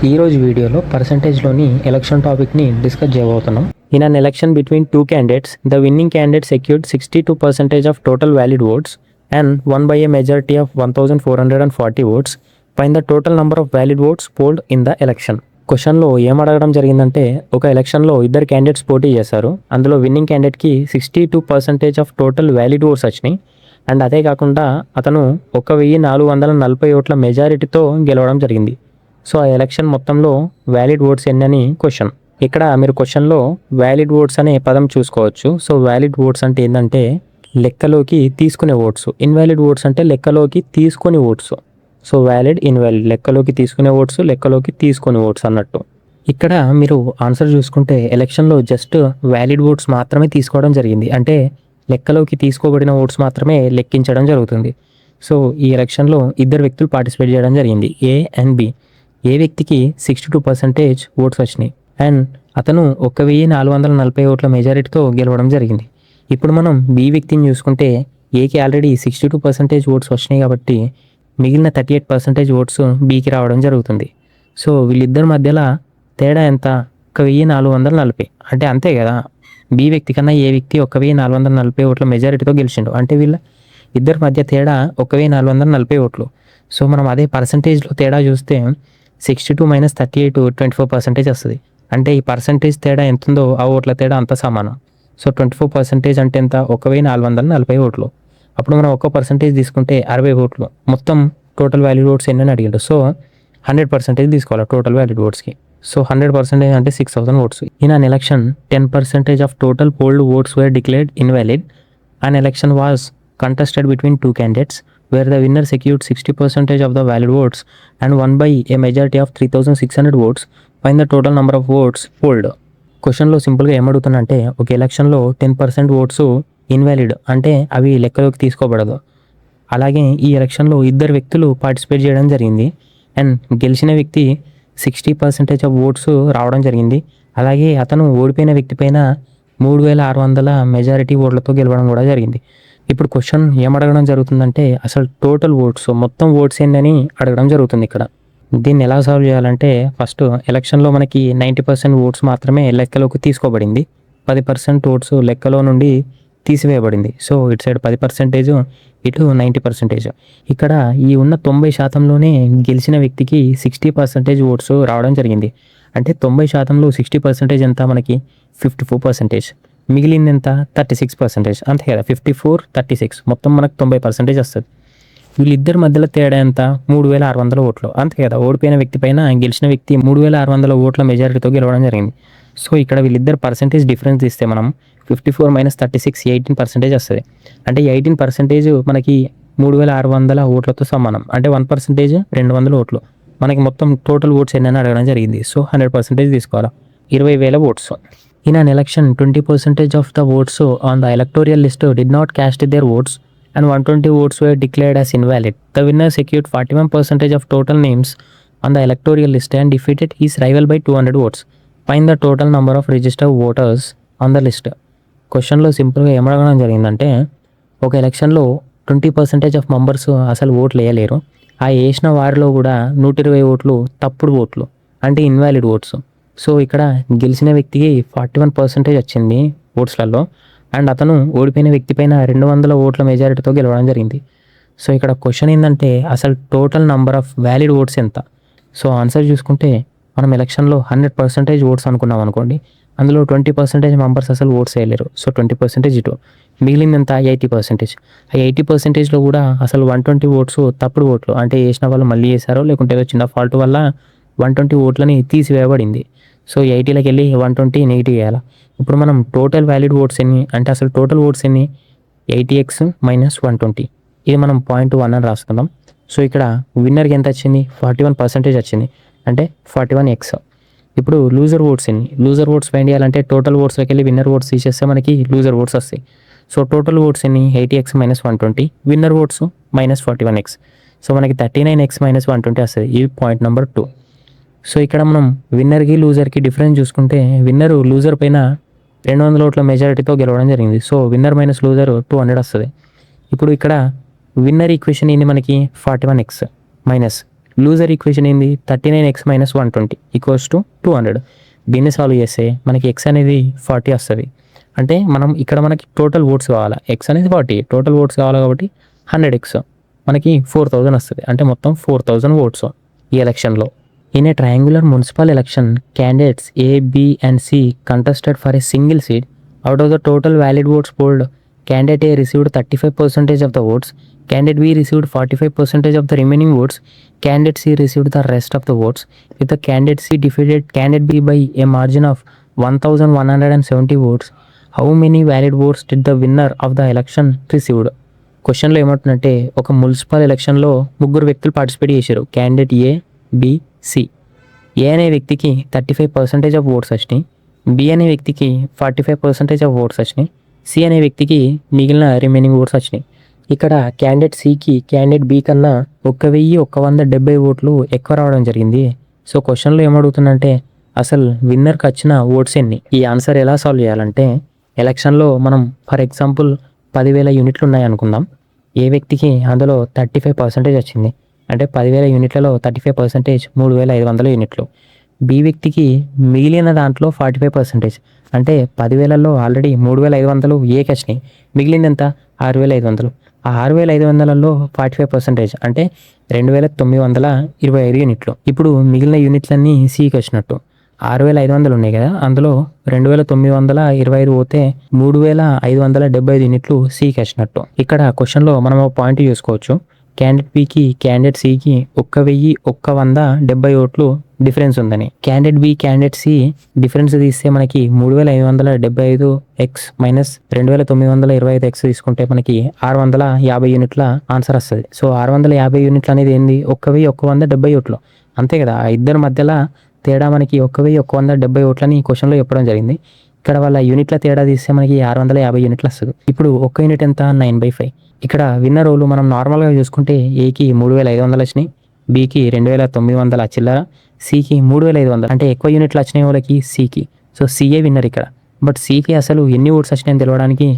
ఈ రోజు వీడియోలో పర్సంటేజ్లోని ఎలక్షన్ టాపిక్ని డిస్కస్ చేయబోతున్నాం. In an election between two candidates, the winning candidate secured 62% of total valid votes and won by a majority of 1440 votes. Find the total number of valid votes polled in the election. క్వశ్చన్లో ఏం అడగడం జరిగిందంటే, ఒక ఎలక్షన్లో ఇద్దరు candidates పోటీ చేశారు. అందులో విన్నింగ్ క్యాండిడేట్కి 62% ఆఫ్ టోటల్ వ్యాలిడ్ ఓట్స్ వచ్చినాయి. అండ్ అదే కాకుండా అతను 1440 ఓట్ల మెజారిటీతో గెలవడం జరిగింది. సో ఆ ఎలక్షన్ మొత్తంలో వ్యాలిడ్ ఓట్స్ ఎన్ని అని క్వశ్చన్. ఇక్కడ మీరు క్వశ్చన్లో వ్యాలిడ్ ఓట్స్ అనే పదం చూసుకోవచ్చు. సో వ్యాలిడ్ ఓట్స్ అంటే ఏంటంటే లెక్కలోకి తీసుకునే ఓట్స్, ఇన్వాలిడ్ ఓట్స్ అంటే లెక్కలోకి తీసుకొని ఓట్స్. సో వ్యాలిడ్, ఇన్వాలిడ్, లెక్కలోకి తీసుకునే ఓట్స్, లెక్కలోకి తీసుకొని ఓట్స్ అన్నట్టు. ఇక్కడ మీరు ఆన్సర్ చూసుకుంటే ఎలక్షన్లో జస్ట్ వ్యాలిడ్ ఓట్స్ మాత్రమే తీసుకోవడం జరిగింది. అంటే లెక్కలోకి తీసుకోబడిన ఓట్స్ మాత్రమే లెక్కించడం జరుగుతుంది. సో ఈ ఎలక్షన్లో ఇద్దరు వ్యక్తులు పార్టిసిపేట్ చేయడం జరిగింది, ఏ అండ్ బి. ఏ వ్యక్తికి 62% ఓట్స్ వచ్చినాయి అండ్ అతను 1440 ఓట్ల మెజారిటీతో గెలవడం జరిగింది. ఇప్పుడు మనం బి వ్యక్తిని చూసుకుంటే, ఏకి ఆల్రెడీ 62% ఓట్స్ వచ్చినాయి కాబట్టి మిగిలిన 38% ఓట్స్ బీకి రావడం జరుగుతుంది. సో వీళ్ళిద్దరి మధ్యలో తేడా ఎంత? 1440. అంటే అంతే కదా, బి వ్యక్తి కన్నా ఏ వ్యక్తి 1440 ఓట్ల మెజారిటీతో గెలిచిండు. అంటే వీళ్ళ ఇద్దరి మధ్య తేడా 1440 ఓట్లు. సో మనం అదే పర్సంటేజ్లో తేడా చూస్తే 62 - 38 24% వస్తుంది. అంటే ఈ పర్సంటేజ్ తేడా ఎంత ఉందో ఆ ఓట్ల తేడా అంత సమానం. సో 24% అంటే ఎంత? 1440 ఓట్లు. అప్పుడు మనం ఒక్క పర్సంటేజ్ తీసుకుంటే 60 ఓట్లు. మొత్తం టోటల్ వ్యాలిడ్ ఓట్స్ ఎన్ని అని అడిగాడు. సో 100% తీసుకోవాలి టోటల్ వ్యాలిడ్ ఓట్స్కి. సో 100% అంటే 6000 votes. In an election 10% of total polled votes were declared invalid. An election was contested between two candidates where the winner secured 60% of the valid votes and won by a majority of 3600 votes. Find the total number of votes polled. క్వశ్చన్లో సింపుల్గా ఏమడుగుతున్నంటే, ఒక ఎలక్షన్లో 10% oats invalid అంటే అవి లెక్కలోకి తీసుకోబడదు. అలాగే ఈ ఎలక్షన్లో ఇద్దరు వ్యక్తులు పార్టిసిపేట్ చేయడం జరిగింది అండ్ గెలిచిన వ్యక్తి 60% ఆఫ్ ఓట్స్ రావడం జరిగింది. అలాగే అతను ఓడిపోయిన వ్యక్తి పైన 3600 మెజారిటీ ఓట్లతో గెలవడం కూడా జరిగింది. ఇప్పుడు క్వశ్చన్ ఏమడగడం జరుగుతుందంటే, అసలు టోటల్ ఓట్స్, మొత్తం ఓట్స్ ఏంటని అడగడం జరుగుతుంది ఇక్కడ. దీన్ని ఎలా సాల్వ్ చేయాలంటే, ఫస్ట్ ఎలక్షన్లో మనకి 90% ఓట్స్ మాత్రమే లెక్కలోకి తీసుకోబడింది, 10% ఓట్స్ లెక్కలో నుండి తీసివేయబడింది. సో ఇటు సైడ్ 10%, ఇటు 90%. ఇక్కడ ఈ ఉన్న 90%లోనే గెలిచిన వ్యక్తికి 60% ఓట్స్ రావడం జరిగింది. అంటే 90%లో 60% ఎంత? మనకి 54%. మిగిలింది ఎంత? 36%. అంతే కదా, 54, 36 మొత్తం మనకు 90% వస్తుంది. వీళ్ళిద్దరి మధ్యలో తేడా ఎంత? 3600 ఓట్లు. అంతే కదా, ఓడిపోయిన వ్యక్తి పైన గెలిచిన వ్యక్తి 3600 ఓట్ల మెజారిటీతో గెలవడం జరిగింది. సో ఇక్కడ వీళ్ళిద్దరు పర్సెంటేజ్ డిఫరెన్స్ ఇస్తే మనం 54 - 36 18% వస్తుంది. అంటే 18% మనకి 3600 ఓట్లతో సమానం. అంటే 1% 200 ఓట్లు. మనకి మొత్తం టోటల్ ఓట్స్ ఎన్నైనా అడగడం జరిగింది. సో 100% తీసుకోవాలి, 20,000 oats. In an election, 20% of the votes on the electoral list did not cast their votes and 120 votes were declared as invalid. The winner secured 41% of total names on the electoral list and defeated his rival by 200 votes. Find the total number of registered voters on the list. క్వశ్చన్లో సింపుల్గా ఏమడగడం జరిగిందంటే, ఒక ఎలక్షన్లో 20% of members అసలు ఓట్లు వేయలేరు. ఆ వేసిన వారిలో కూడా 120 ఓట్లు తప్పుడు ఓట్లు, అంటే ఇన్వాలిడ్ ఓట్స్. సో ఇక్కడ గెలిచిన వ్యక్తికి 41% వచ్చింది ఓట్స్లలో అండ్ అతను ఓడిపోయిన వ్యక్తి పైన 200 ఓట్ల మెజారిటీతో గెలవడం జరిగింది. సో ఇక్కడ క్వశ్చన్ ఏంటంటే, అసలు total number of valid oats ఎంత? సో ఆన్సర్ చూసుకుంటే, మనం ఎలక్షన్లో 100% ఓట్స్ అనుకున్నాం అనుకోండి, అందులో 20% మెంబర్స్ అసలు ఓట్స్ వేయలేరు. సో 20% ఇటు, మిగిలింది ఎంత? 80%. ఆ 80%లో కూడా అసలు 120 ఓట్స్ తప్పుడు ఓట్లు, అంటే వేసిన వాళ్ళు మళ్ళీ వేశారో లేకుంటే ఏదో చిన్న ఫాల్ట్ వల్ల 120 ఓట్లని తీసివేయబడింది. సో 80లోకి వెళ్ళి 120 నెగిటివ్ చేయాలి. ఇప్పుడు మనం టోటల్ వ్యాలిడ్ ఓట్స్ ఎన్ని అంటే, అసలు టోటల్ ఓట్స్ ఎన్ని? 80x - 120. ఇది మనం 0.1 అని రాసుకుందాం. సో ఇక్కడ విన్నర్కి ఎంత వచ్చింది? 41% వచ్చింది, అంటే 41x. ఇప్పుడు లూజర్ ఓట్స్ ఎన్ని? లూజర్ ఓట్స్ ఫైండ్ చేయాలంటే టోటల్ ఓట్స్లోకి వెళ్ళి విన్నర్ ఓట్స్ తీసేస్తే మనకి లూజర్ ఓట్స్ వస్తాయి. సో టోటల్ ఓట్స్ ఎన్ని? 80x - 120. Winner oats -41x. So మనకి 39x - 120 వస్తుంది. ఇది పాయింట్ నెంబర్ 2. సో ఇక్కడ మనం విన్నర్కి లూజర్కి డిఫరెన్స్ చూసుకుంటే, విన్నర్ లూజర్ పైన 200 ఓట్ల మెజారిటీతో గెలవడం జరిగింది. సో విన్నర్ మైనస్ లూజర్ 200 వస్తుంది. ఇప్పుడు ఇక్కడ విన్నర్ ఈక్వేషన్ ఏంది మనకి? 41x మైనస్ లూజర్ ఈక్వేషన్ ఏంది 39x - 120 = 200. దీన్ని సాల్వ్ చేస్తే మనకి x అనేది 40 వస్తుంది. అంటే మనకి టోటల్ ఓట్స్ కావాలా, x అనేది 40, టోటల్ ఓట్స్ కావాలి కాబట్టి 100x మనకి 4000 వస్తుంది. అంటే మొత్తం 4000 ఓట్స్ ఈ ఎలక్షన్లో. In a triangular municipal election, candidates A, B and C contested for a single seat. Out of the total valid votes polled, candidate A received 35% of the votes, candidate B received 45% of the remaining votes, candidate C received the rest of the votes. If the candidate C defeated candidate B by a margin of 1170 votes, how many valid votes did the winner of the election received? క్వశ్చన్లో ఏమంటుందంటే, ఒక municipal ఎలక్షన్లో ముగ్గురు వ్యక్తులు participate చేశారు, candidate ఏ, B, C. ఏ అనే వ్యక్తికి 35% of votes వచ్చినాయి, బి అనే వ్యక్తికి 45% ఆఫ్ ఓట్స్ వచ్చినాయి, సి అనే వ్యక్తికి మిగిలిన రిమైనింగ్ ఓట్స్ వచ్చినాయి. ఇక్కడ క్యాండిడేట్ సికి క్యాండిడేట్ బి కన్నా 1170 ఓట్లు ఎక్కువ రావడం జరిగింది. సో క్వశ్చన్లో ఏమడుగుతుందంటే, అసలు విన్నర్కి వచ్చిన ఓట్స్ ఎన్ని? ఈ ఆన్సర్ ఎలా సాల్వ్ చేయాలంటే, ఎలక్షన్లో మనం ఫర్ ఎగ్జాంపుల్ 10,000 యూనిట్లు ఉన్నాయి అనుకుందాం. ఏ వ్యక్తికి అందులో 35% వచ్చింది, అంటే 10,000 యూనిట్లలో 35% 3,500 యూనిట్లు. బి వ్యక్తికి మిగిలిన దాంట్లో 45%, అంటే 10,000లో ఆల్రెడీ 3,500 ఏకి వచ్చినాయి, మిగిలింది ఎంత? 6,500. ఆ 6,500లలో 45% అంటే 2,925 యూనిట్లు. ఇప్పుడు మిగిలిన యూనిట్లన్నీ సికి వచ్చినట్టు. 6,500 ఉన్నాయి కదా, అందులో 2,925 పోతే 3,575 యూనిట్లు సికి వచ్చినట్టు. ఇక్కడ క్వశ్చన్లో మనం పాయింట్ చూసుకోవచ్చు, క్యాండిడేట్ బికి క్యాండిడేట్ సికి 1,170 ఓట్లు డిఫరెన్స్ ఉందని. Candidate B candidate C difference తీస్తే మనకి 3,575x మైనస్ 2,925x తీసుకుంటే మనకి 650 యూనిట్ల ఆన్సర్ వస్తుంది. సో 650 యూనిట్లు అనేది ఏంది? 1,170 ఓట్లు, అంతే కదా. ఆ ఇద్దరి మధ్యలో తేడా మనకి 1,170 ఓట్లని క్వశ్చన్లో చెప్పడం జరిగింది. ఇక్కడ వాళ్ళ యూనిట్ల తేడా తీస్తే మనకి 650 యూనిట్లు వస్తుంది. ఇప్పుడు ఒక్క యూనిట్ ఎంత? 9/5. ఇక్కడ విన్నర్ రోలు మనం నార్మల్గా చూసుకుంటే ఏకి 3,500 వచ్చినాయి, బికి 2,900 చిల్లర, సికి 3,500. అంటే ఎక్కువ యూనిట్లు వచ్చినాయి వాళ్ళకి సికి. సో సిఏ విన్నర్ ఇక్కడ. బట్ సికి అసలు ఎన్ని ఓట్స్ వచ్చినాయని తెలవడానికి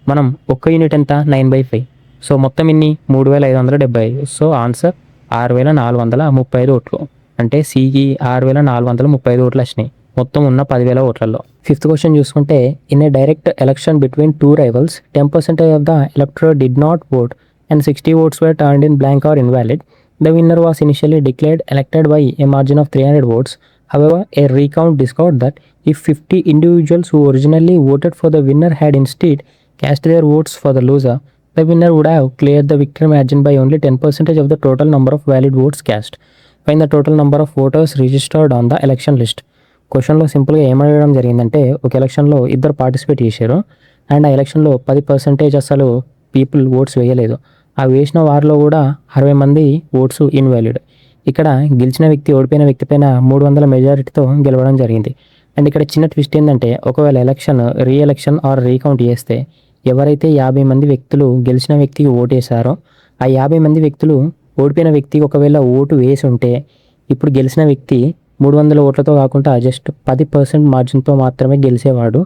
మనం ఒక్క యూనిట్ ఎంత? 9/5. సో మొత్తం ఎన్ని? 3,575. సో ఆన్సర్ 6,435 ఓట్లు. అంటే సికి 6,435 ఓట్లు వచ్చినాయి మొత్తం ఉన్న 10,000 ఓట్లలో. ఫిఫ్త్ క్వశ్చన్ చూసుకుంటే, in a direct election between two rivals 10% of the electorate did not vote and 60 votes were turned in blank or invalid. The winner was initially declared elected by a margin of 300 votes. However, a recount discovered that if 50 individuals who originally voted for the winner had instead cast their votes for the loser, the winner would have cleared the victory margin by only 10% of the total number of valid votes cast. Find the total number of voters registered on the election list. క్వశ్చన్లో సింపుల్గా ఏమడగడం జరిగిందంటే, ఒక ఎలక్షన్లో ఇద్దరు participate చేశారు and ఆ ఎలక్షన్లో 10% అసలు పీపుల్ ఓట్స్ వేయలేదు. ఆ వేసిన వారిలో కూడా 60 మంది ఓట్స్ ఇన్వాలిడ్. ఇక్కడ గెలిచిన వ్యక్తి ఓడిపోయిన వ్యక్తి పైన 300 మెజారిటీతో గెలవడం జరిగింది. అండ్ ఇక్కడ చిన్న ట్విస్ట్ ఏంటంటే, ఒకవేళ ఎలక్షన్ రీఎలక్షన్ ఆర్ రీకౌంట్ చేస్తే ఎవరైతే 50 మంది వ్యక్తులు గెలిచిన వ్యక్తికి ఓటు వేశారో ఆ 50 మంది వ్యక్తులు ఓడిపోయిన వ్యక్తికి ఒకవేళ ఓటు వేసి ఉంటే ఇప్పుడు గెలిచిన వ్యక్తి 300 ఓట్లతో కాకుండా జస్ట్ 10% మార్జిన్తో మాత్రమే గెలిచేవాడు.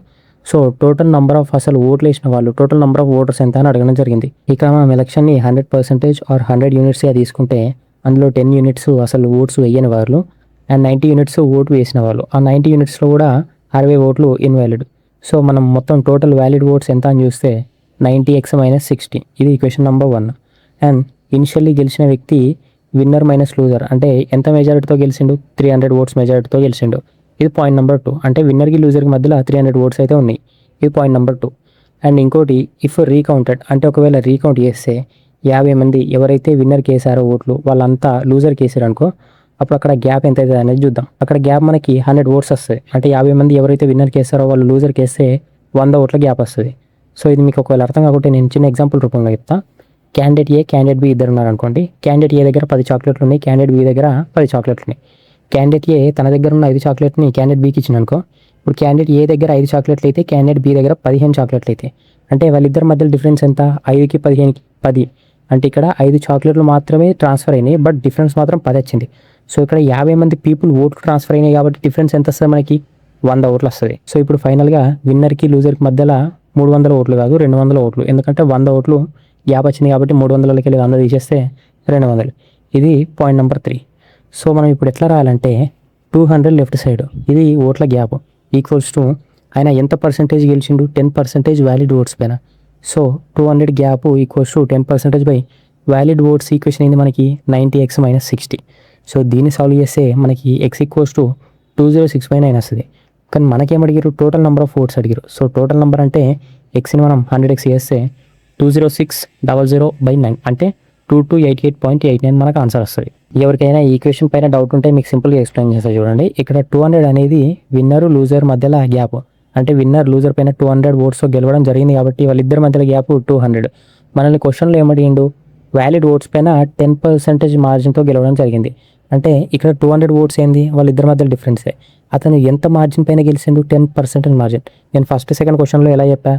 సో టోటల్ నెంబర్ ఆఫ్ అసలు ఓట్లు వేసిన వాళ్ళు టోటల్ నెంబర్ ఆఫ్ ఓటర్స్ ఎంత అని అడగడం జరిగింది. ఇక మనం ఎలక్షన్ని 100% ఆర్ 100 యూనిట్స్గా తీసుకుంటే అందులో 10 యూనిట్స్ అసలు ఓట్స్ వేయని వాళ్ళు అండ్ 90 యూనిట్స్ ఓటు వేసిన వాళ్ళు. ఆ 90 యూనిట్స్లో కూడా 60 ఓట్లు ఇన్వాలిడ్. సో మనం మొత్తం టోటల్ వ్యాలిడ్ ఓట్స్ ఎంత అని చూస్తే 90x - 60. ఇది క్వశ్చన్ నెంబర్ 1. అండ్ ఇనిషియల్లీ గెలిచిన వ్యక్తి విన్నర్ మైనస్ లూజర్, అంటే ఎంత మెజారిటీతో గెలిచిండు? 300 ఓట్స్ మెజారిటీతో గెలిచిండు. ఇది పాయింట్ నెంబర్ 2. అంటే విన్నర్కి లూజర్కి మధ్యలో 300 ఓట్స్ అయితే ఉన్నాయి. ఇది పాయింట్ నెంబర్ 2. అండ్ ఇంకోటి, ఇఫ్ రీకౌంటెడ్ అంటే ఒకవేళ రీకౌంట్ చేస్తే 50 మంది ఎవరైతే విన్నర్కి వేసారో ఓట్లు వాళ్ళంతా లూజర్కి వేసారు అనుకో, అప్పుడు అక్కడ గ్యాప్ ఎంత అవుతుంది అనేది చూద్దాం. అక్కడ గ్యాప్ మనకి 100 ఓట్స్ వస్తుంది. అంటే 50 మంది ఎవరైతే విన్నర్కి వేస్తారో వాళ్ళు లూజర్కి వేస్తే 100 ఓట్ల గ్యాప్ వస్తుంది. సో ఇది మీకు ఒకవేళ అర్థం కాకుంటే నేను చిన్న ఎగ్జాంపుల్ రూపంలో చెప్తా. క్యాండిడేట్ ఏ క్యాండిడేట్ బి ఇద్దరు ఉన్నారు అనుకోండి. క్యాండిడేట్ ఏ దగ్గర 10 చాక్లెట్లు ఉన్నాయి, క్యాండిడేట్ బి దగ్గర 10 చాక్లెట్లు ఉన్నాయి. క్యాండిడేట్ ఏ తన దగ్గర ఉన్న 5 చాక్లెట్ని క్యాండిడేట్ బికి ఇచ్చిన అనుకో, ఇప్పుడు క్యాండిడేట్ ఏ దగ్గర 5 చాక్లెట్లు అయితే క్యాండిడేట్ బి దగ్గర 15 చాక్లెట్లు అయితే, అంటే వాళ్ళిద్దరి మధ్యలో డిఫరెన్స్ ఎంత? 5కి 15కి 10. అంటే ఇక్కడ 5 చాక్లెట్లు మాత్రమే ట్రాన్స్ఫర్ అయినాయి, బట్ డిఫరెన్స్ మాత్రం 10 వచ్చింది. సో ఇక్కడ 50 మంది పీపుల్ ఓట్లు ట్రాన్స్ఫర్ అయినాయి కాబట్టి డిఫరెన్స్ ఎంత వస్తుంది మనకి? 100 ఓట్లు వస్తుంది. సో ఇప్పుడు ఫైనల్గా విన్నర్కి లూజర్కి మధ్యలో 300 ఓట్లు కాదు 200 ఓట్లు, ఎందుకంటే 100 ఓట్లు గ్యాప్ వచ్చింది కాబట్టి 300లకి వెళ్ళి 100 తీసేస్తే 200. ఇది పాయింట్ నెంబర్ 3. సో మనం ఇప్పుడు ఎట్లా రాయాలంటే 200 లెఫ్ట్ సైడ్, ఇది ఓట్ల గ్యాప్ ఈక్వల్స్ టు ఆయన ఎంత పర్సెంటేజ్ గెలిచిండు, 10% వ్యాలిడ్ ఓట్స్ పైన. So 200 gap equals to 10% by valid votes. Equation ఏంది మనకి 90x - 60. సో దీన్ని సాల్వ్ చేస్తే మనకి x ఈక్వల్స్ టు 2069 వస్తుంది. కానీ మనకేం అడిగారు, టోటల్ నెంబర్ ఆఫ్ ఓట్స్ అడిగారు. సో టోటల్ నెంబర్ అంటే ఎక్స్ని మనం 100x చేస్తే 20600/9 అంటే 2288.89 మనకు ఆన్సర్ వస్తుంది. ఎవరికైనా ఈ ఈక్వేషన్ పైన డౌట్ ఉంటే మీకు సింపుల్గా ఎక్స్ప్లెయిన్ చేస్తా చూడండి. ఇక్కడ 200 అనేది విన్నర్ లూజర్ మధ్యలో గ్యాప్, అంటే విన్నర్ లూజర్ పైన 200 ఓట్స్ గెలవడం జరిగింది కాబట్టి వాళ్ళిద్దరి మధ్యలో గ్యాప్ 200. మనల్ని క్వశ్చన్లో ఏమడిగిండు, వ్యాలిడ్ ఓట్స్ పైన 10% మార్జిన్తో గెలవడం జరిగింది. అంటే ఇక్కడ 200 ఓట్స్ ఏంది, వాళ్ళిద్దరి మధ్యలో డిఫరెన్సే. అతను ఎంత మార్జిన్ పైన గెలిచిండు, 10% మార్జిన్. నేను ఫస్ట్ సెకండ్ క్వశ్చన్లో ఎలా చెప్పా,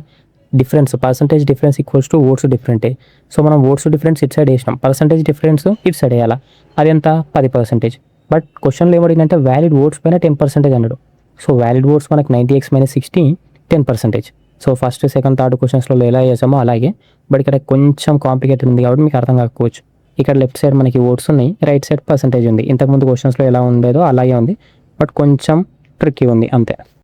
percentage difference equals to votes డిఫరెంటే. సో మనం ఓట్స్ డిఫరెన్స్ ఇటు సైడ్ వేసినాం, పర్సంటేజ్ డిఫరెన్స్ ఇటు సైడ్ వేయాలా. అది ఎంత, 10%. బట్ క్వశ్చన్లో ఏమడిగిందంటే వ్యాలిడ్ ఓట్స్ పైన 10% అన్నాడు. సో వ్యాలిడ్ ఓట్స్ మనకు 90x - 60 10%. So first second third క్వశ్చన్స్లో ఎలా చేసామో అలాగే. బట్ ఇక్కడ కొంచెం కాంప్లికేటెడ్ ఉంది కాబట్టి మీకు అర్థం కాకపోవచ్చు. ఇక్కడ లెఫ్ట్ సైడ్ మనకి ఓట్స్ ఉన్నాయి, రైట్ సైడ్ పర్సంటేజ్ ఉంది. ఇంతకుముందు క్వశ్చన్స్లో ఎలా ఉండేదో అలాగే ఉంది, బట్ కొంచెం ట్రిక్కీ ఉంది అంతే.